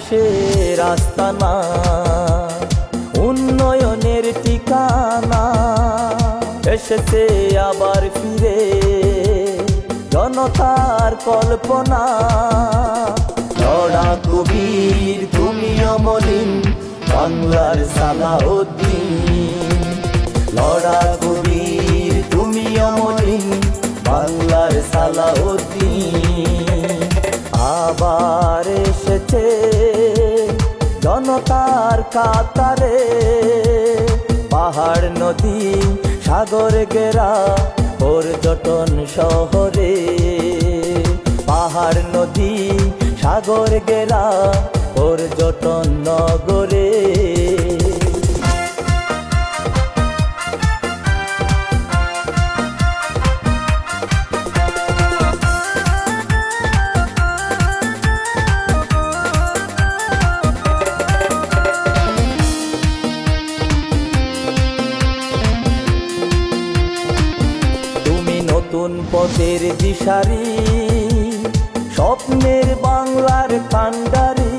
ধ্বংসের আস্তানা, উন্নয়নের ঠিকানা। এসেছে আবার ফিরে জনতার কল্পনা। লড়াকু বীর তুমি অমলিন, বাংলার সালাউদ্দিন। লড়াকু বীর তুমি অমলিন, বাংলার সালাউদ্দিন। আবার এসেছে জনতার কাতারে, পাহাড় নদী সাগর ঘেরা পর্যটন শহরে। পাহাড় নদী সাগর ঘেরা পর্যটন নগরে। নতুন পথের দিশারি, স্বপ্নের বাংলার কান্ডারি।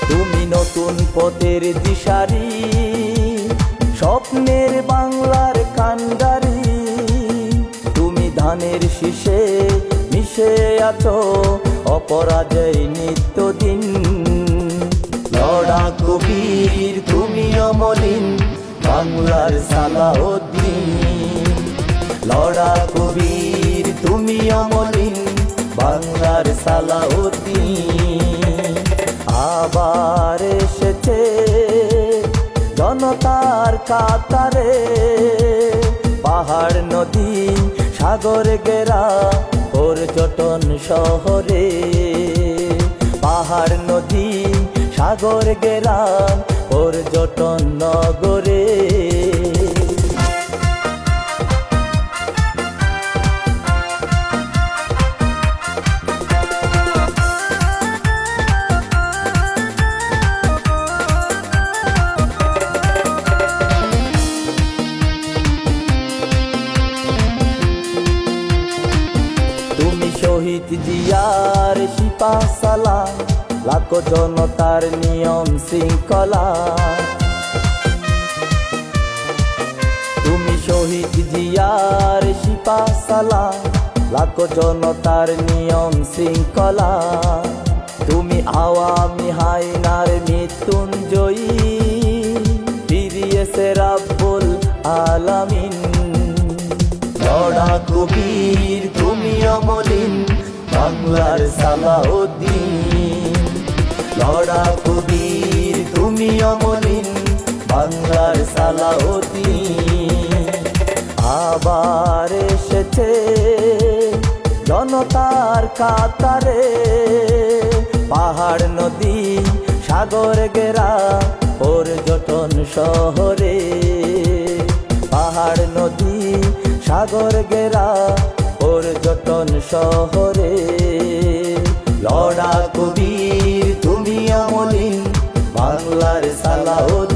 তুমি নতুন পথের দিশারি, স্বপ্নের বাংলার কান্ডারি। তুমি ধানের শীষে মিশে আছো অপরাজয় নিত্যদিন। লড়াকু বীর তুমি অমলিন, বাংলার সালাউদ্দিন। লড়াকু বীর তুমি অমলিন, বাংলার সালাউদ্দিন। আবার এসেছে জনতার কাতারে, পাহাড় নদী সাগর ঘেরা পর্যটন শহরে। পাহাড় নদী সাগর ঘেরা পর্যটন নগরে। তুমি শহীদ জিয়ার সিপাহ সালাম, লাখো জনতার নিয়ম শৃঙ্খলা। তুমি শহীদ জিয়ার সিপাহ সালাম, লাখো জনতার নিয়ম শৃঙ্খলা। তুমি আওয়ামী হায়নার মৃত্যুঞ্জয়ী, ফিরিয়েছে রাব্বুল আলামিন। লড়াকু বীর তুমি অমলিন, বাংলার সালাউদ্দিন। লড়াকু বীর তুমি অমলিন, বাংলার সালাউদ্দিন। আবার এসেছে জনতার কাতারে, পাহাড় নদী সাগর ঘেরা পর্যটন শহরে। পাহাড় নদী সাগর ঘেরা পর্যটন শহরে। লড়াকু বীর তুমি অমলিন, বাংলার সালাউদ্দিন।